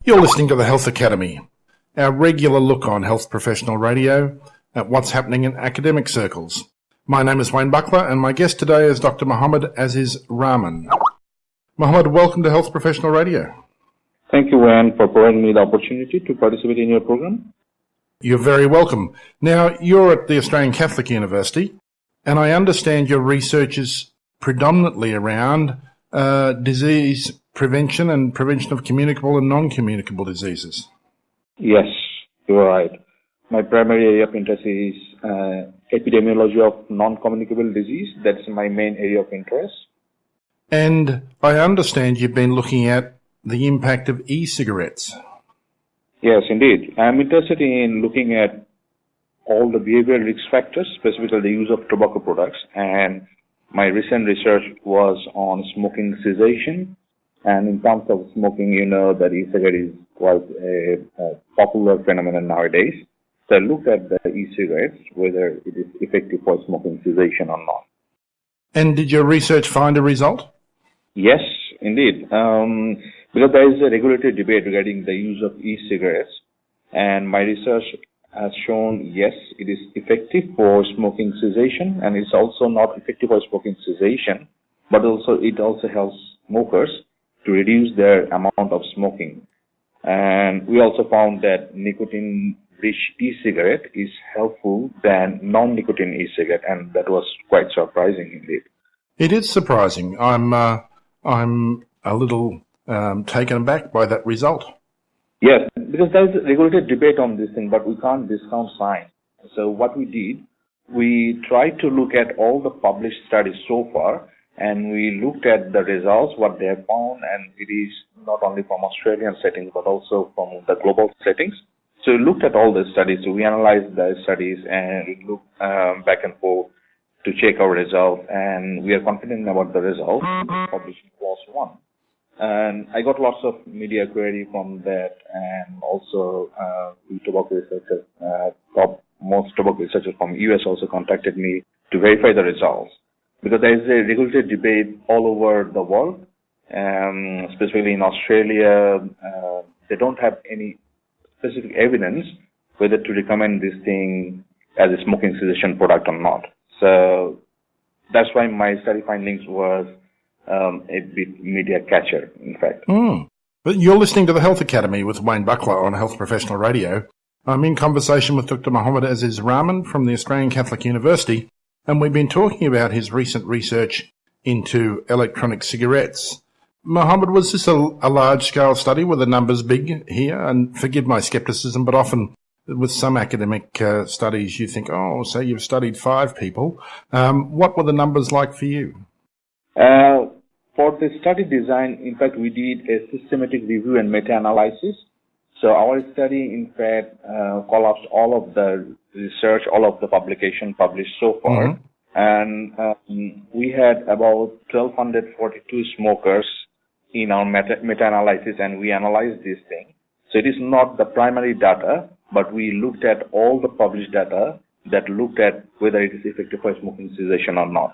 You're listening to the Health Academy, our regular look on health professional radio at what's happening in academic circles. My name is Wayne Buckler and my guest today is Dr. Mohammed Aziz Rahman. Mohammed, welcome to Health Professional Radio. Thank you, Wayne, for providing me the opportunity to participate in your program. You're very welcome. Now, you're at the Australian Catholic University, and I understand your research is predominantly around disease prevention and prevention of communicable and non-communicable diseases. Yes, you're right. My primary area of interest is epidemiology of non-communicable disease. That's my main area of interest. And I understand you've been looking at the impact of e-cigarettes. Yes, indeed. I'm interested in looking at all the behavioral risk factors, specifically the use of tobacco products. And my recent research was on smoking cessation. And in terms of smoking, you know that e-cigarette is quite a popular phenomenon nowadays. So I looked at the e-cigarettes, whether it is effective for smoking cessation or not. And did your research find a result? Yes, indeed. Because there is a regulatory debate regarding the use of e-cigarettes, and my research has shown, yes, it is effective for smoking cessation, and it's also not effective for smoking cessation, but it also helps smokers to reduce their amount of smoking. And we also found that nicotine-rich e-cigarette is helpful than non-nicotine e-cigarette, and that was quite surprising indeed. It is surprising. I'm a little taken aback by that result. Yes, because there is a regulatory debate on this thing, but we can't discount science. So what we did, we tried to look at all the published studies so far, and we looked at the results, what they have found, and it is not only from Australian settings, but also from the global settings. So we looked at all the studies, so we analyzed the studies, and we looked back and forth to check our results, and we are confident about the results published in class 1. And I got lots of media query from that, and also tobacco researchers, most tobacco researchers from US also contacted me to verify the results. Because there is a regulatory debate all over the world, specifically in Australia, they don't have any specific evidence whether to recommend this thing as a smoking cessation product or not. So that's why my study findings was a bit media catcher, in fact. But you're listening to the Health Academy with Wayne Buckler on Health Professional Radio. I'm in conversation with Dr. Mohammed Aziz Rahman from the Australian Catholic University, and we've been talking about his recent research into electronic cigarettes. Mohammed, was this a large-scale study? Were the numbers big here? And forgive my skepticism, but often with some academic studies, you think, say you've studied 5 people. What were the numbers like for you? For the study design, in fact, we did a systematic review and meta-analysis. So our study, in fact, collapsed all of the research, all of the publication published so far. And we had about 1,242 smokers in our meta-analysis, and we analyzed this thing. So it is not the primary data, but we looked at all the published data that looked at whether it is effective for smoking cessation or not.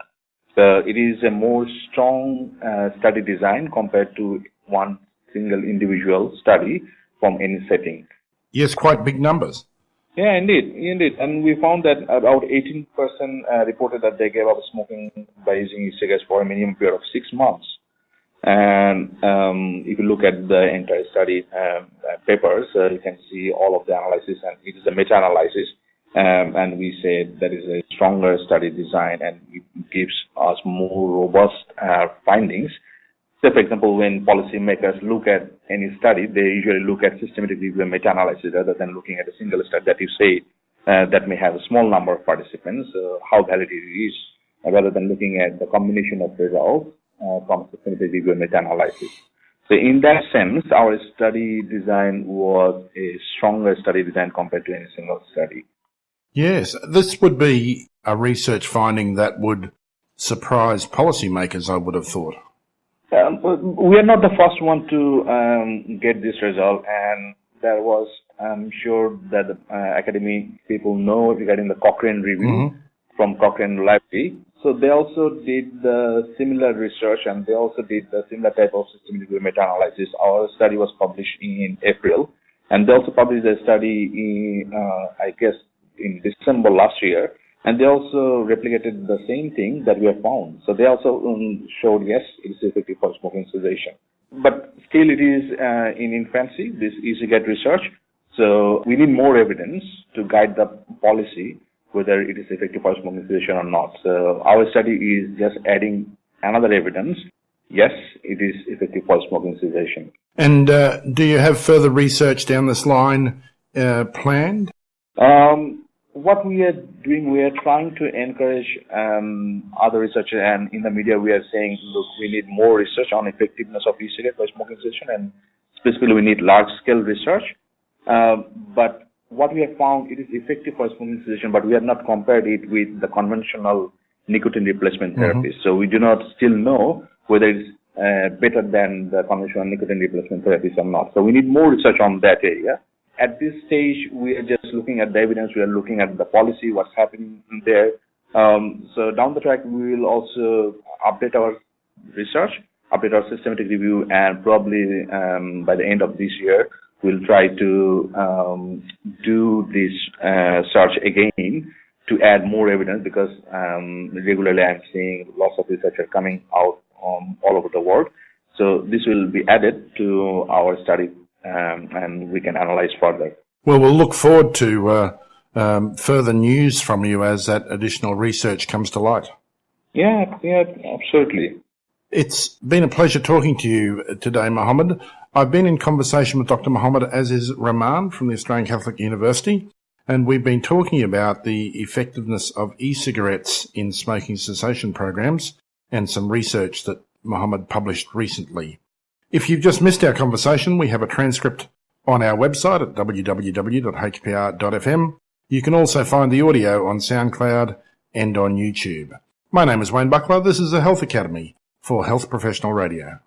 So it is a more strong study design compared to one single individual study from any setting. Yes, quite big numbers. Yeah, indeed. And we found that about 18% reported that they gave up smoking by using e-cigarettes for a minimum period of 6 months. And if you look at the entire study papers, you can see all of the analysis, and it is a meta-analysis. And we said that is a stronger study design, and it gives us more robust findings. So, for example, when policymakers look at any study, they usually look at systematic review and meta-analysis rather than looking at a single study that you say that may have a small number of participants, how valid it is, rather than looking at the combination of results from systematic review and meta-analysis. So in that sense, our study design was a stronger study design compared to any single study. Yes, this would be a research finding that would surprise policymakers, I would have thought. We are not the first one to get this result, and there was, I'm sure that the academic people know regarding the Cochrane review from Cochrane Library. So they also did the similar research, and they also did the similar type of systematic meta-analysis. Our study was published in April, and they also published a study in, in December last year, and they also replicated the same thing that we have found. So they also showed, yes, it is effective for smoking cessation. But still it is in infancy, this e-cigarette research. So we need more evidence to guide the policy whether it is effective for smoking cessation or not. So our study is just adding another evidence. Yes, it is effective for smoking cessation. And do you have further research down this line planned? What we are doing, we are trying to encourage other researchers, and in the media we are saying, look, we need more research on effectiveness of e-cigarette for smoking cessation, and specifically we need large-scale research. But what we have found, it is effective for smoking cessation, but we have not compared it with the conventional nicotine replacement therapies. So we do not still know whether it's better than the conventional nicotine replacement therapies or not. So we need more research on that area. At this stage, we are just looking at the evidence. We are looking at the policy, what's happening there. So down the track, we will also update our research, update our systematic review, and probably by the end of this year, we'll try to do this search again to add more evidence, because regularly I'm seeing lots of research are coming out all over the world. So this will be added to our study, and we can analyze further. Well, we'll look forward to further news from you as that additional research comes to light. Yeah, absolutely. It's been a pleasure talking to you today, Mohammed. I've been in conversation with Dr. Mohammed Aziz Rahman from the Australian Catholic University, and we've been talking about the effectiveness of e-cigarettes in smoking cessation programs and some research that Mohammed published recently. If you've just missed our conversation, we have a transcript on our website at www.hpr.fm. You can also find the audio on SoundCloud and on YouTube. My name is Wayne Buckler. This is the Health Academy for Health Professional Radio.